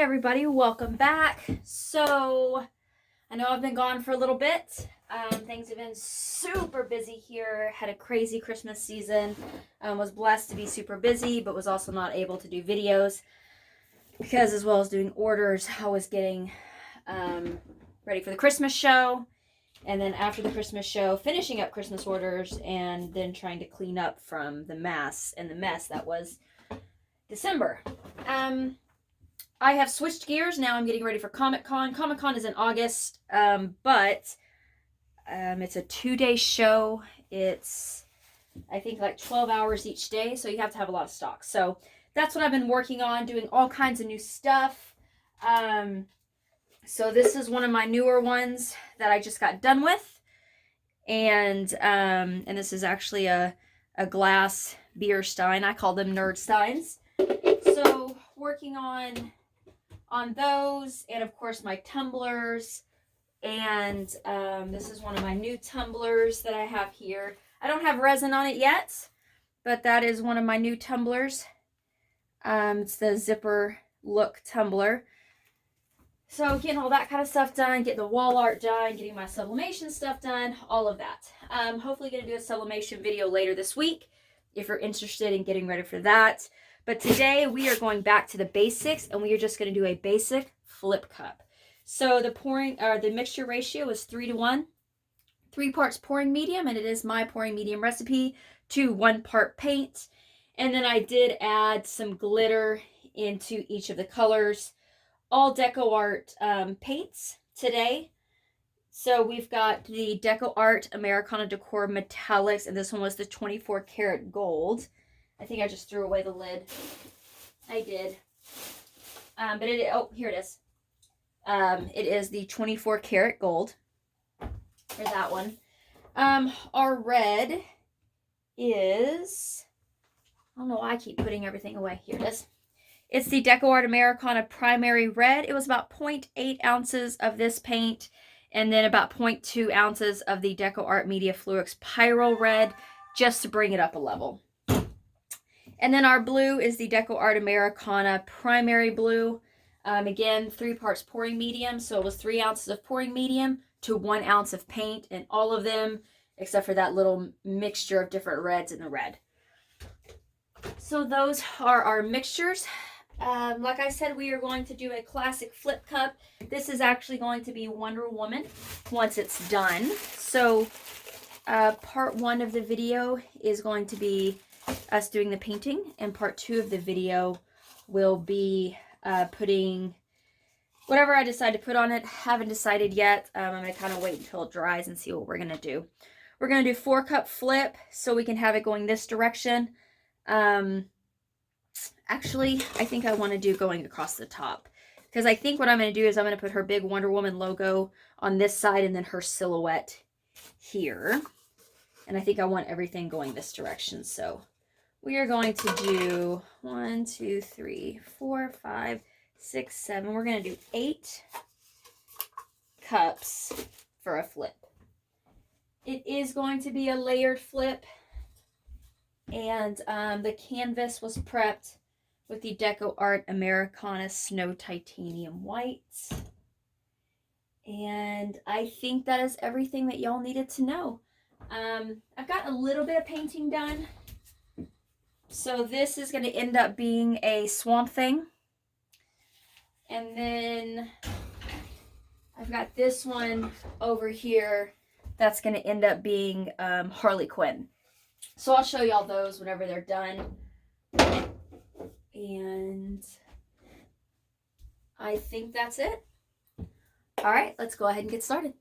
morning, everybody. Welcome back. So, I know I've been gone for a little bit. Things have been super busy here. Had a crazy Christmas season. Was blessed to be super busy, but was also not able to do videos because, as well as doing orders, I was getting ready for the Christmas show. And then after the Christmas show, finishing up Christmas orders and then trying to clean up from the mess that was December. I have switched gears. Now I'm getting ready for Comic-Con. Comic-Con is in August, but it's a 2-day show. It's, I think, like 12 hours each day, so you have to have a lot of stock. So that's what I've been working on, doing all kinds of new stuff. So this is one of my newer ones that I just got done with. And this is actually a glass beer stein. I call them nerd steins. So working on those, and of course my tumblers, and this is one of my new tumblers that I have here. I don't have resin on it yet, but that is one of my new tumblers. It's the zipper look tumbler. So getting all that kind of stuff done, getting the wall art done, getting my sublimation stuff done, all of that. Hopefully going to do a sublimation video later this week if you're interested in getting ready for that. But today we are going back to the basics, and we are just going to do a basic flip cup. So the mixture ratio is 3:1. 3 parts pouring medium, and it is my pouring medium recipe, to 1 part paint. And then I did add some glitter into each of the colors. All DecoArt paints today. So we've got the DecoArt Americana Decor Metallics, and this one was the 24 karat gold. I think I just threw away the lid. I did. But here it is. It is the 24 karat gold. For that one. Our red is, I don't know why I keep putting everything away. Here it is. It's the DecoArt Americana Primary Red. It was about 0.8 ounces of this paint, and then about 0.2 ounces of the DecoArt Media Fluid Pyrrole Red, just to bring it up a level. And then our blue is the DecoArt Americana Primary Blue. Again, 3 parts pouring medium, so it was 3 ounces of pouring medium to 1 ounce of paint, and all of them, except for that little mixture of different reds in the red. So those are our mixtures. Like I said, we are going to do a classic flip cup. This is actually going to be Wonder Woman once it's done. So part 1 of the video is going to be us doing the painting, and part 2 of the video will be putting whatever I decide to put on it. Haven't decided yet. I'm going to kind of wait until it dries and see what we're going to do. We're going to do 4-cup flip so we can have it going this direction. Actually, I think I want to do going across the top, because I think what I'm going to do is I'm going to put her big Wonder Woman logo on this side and then her silhouette here. And I think I want everything going this direction. So we are going to do 1, 2, 3, 4, 5, 6, 7. We're going to do 8 cups for a flip. It is going to be a layered flip. And the canvas was prepped with the DecoArt Americana Snow Titanium White. And I think that is everything that y'all needed to know. I've got a little bit of painting done. So this is going to end up being a Swamp Thing. And then I've got this one over here that's going to end up being Harley Quinn. So I'll show y'all those whenever they're done. And I think that's it. All right, let's go ahead and get started.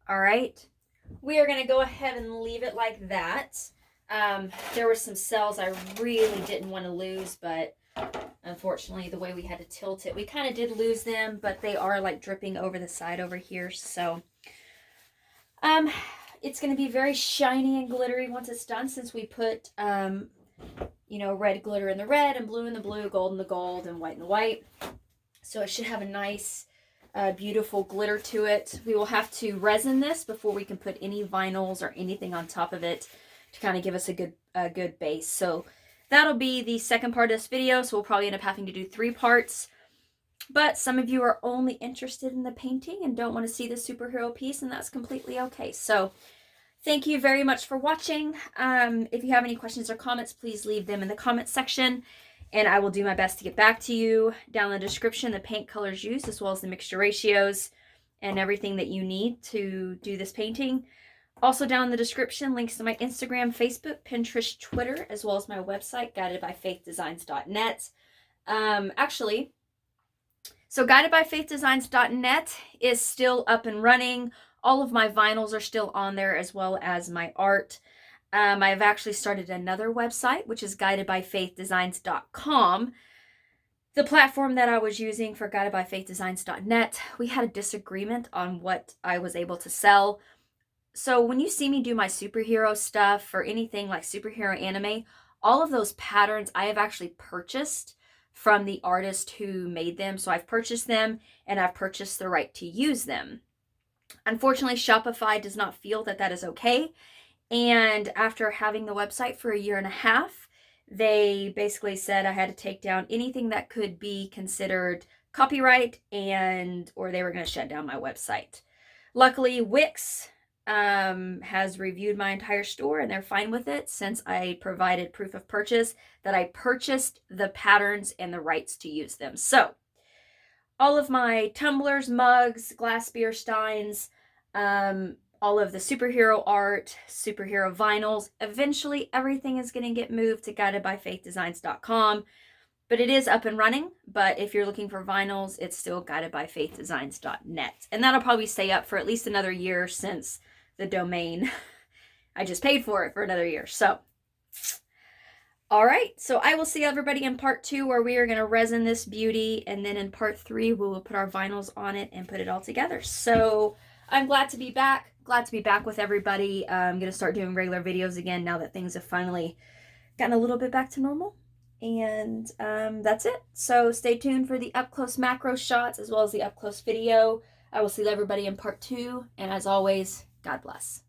All right. We are going to go ahead and leave it like that. There were some cells I really didn't want to lose, but unfortunately, the way we had to tilt it, we kind of did lose them, but they are like dripping over the side over here. So, it's going to be very shiny and glittery once it's done, since we put, you know, red glitter in the red and blue in the blue, gold in the gold, and white in the white. So it should have a nice, beautiful glitter to it. We will have to resin this before we can put any vinyls or anything on top of it to kind of give us a good base. So that'll be the second part of this video. So we'll probably end up having to do 3 parts. But some of you are only interested in the painting and don't want to see the superhero piece, and that's completely okay. So thank you very much for watching. If you have any questions or comments, please leave them in the comment section, and I will do my best to get back to you. Down in the description, the paint colors used, as well as the mixture ratios and everything that you need to do this painting. Also down in the description, links to my Instagram, Facebook, Pinterest, Twitter, as well as my website, guidedbyfaithdesigns.net. So guidedbyfaithdesigns.net is still up and running. All of my vinyls are still on there, as well as my art. I've actually started another website, which is guidedbyfaithdesigns.com. The platform that I was using for guidedbyfaithdesigns.net, we had a disagreement on what I was able to sell. So when you see me do my superhero stuff or anything like superhero anime, all of those patterns I have actually purchased from the artist who made them. So I've purchased them, and I've purchased the right to use them. Unfortunately, Shopify does not feel that that is okay. And after having the website for 1.5 years, they basically said I had to take down anything that could be considered copyright, or they were going to shut down my website. Luckily, Wix has reviewed my entire store, and they're fine with it, since I provided proof of purchase that I purchased the patterns and the rights to use them. So all of my tumblers, mugs, glass beer steins, all of the superhero art, superhero vinyls, eventually everything is going to get moved to guidedbyfaithdesigns.com. But it is up and running. But if you're looking for vinyls, it's still guidedbyfaithdesigns.net. And that'll probably stay up for at least another year, since the domain, I just paid for it for another year. So, all right. So I will see everybody in part 2, where we are going to resin this beauty. And then in part 3, we will put our vinyls on it and put it all together. So I'm glad to be back. Glad to be back with everybody. I'm going to start doing regular videos again now that things have finally gotten a little bit back to normal. And that's it. So stay tuned for the up-close macro shots, as well as the up-close video. I will see everybody in part 2. And as always, God bless.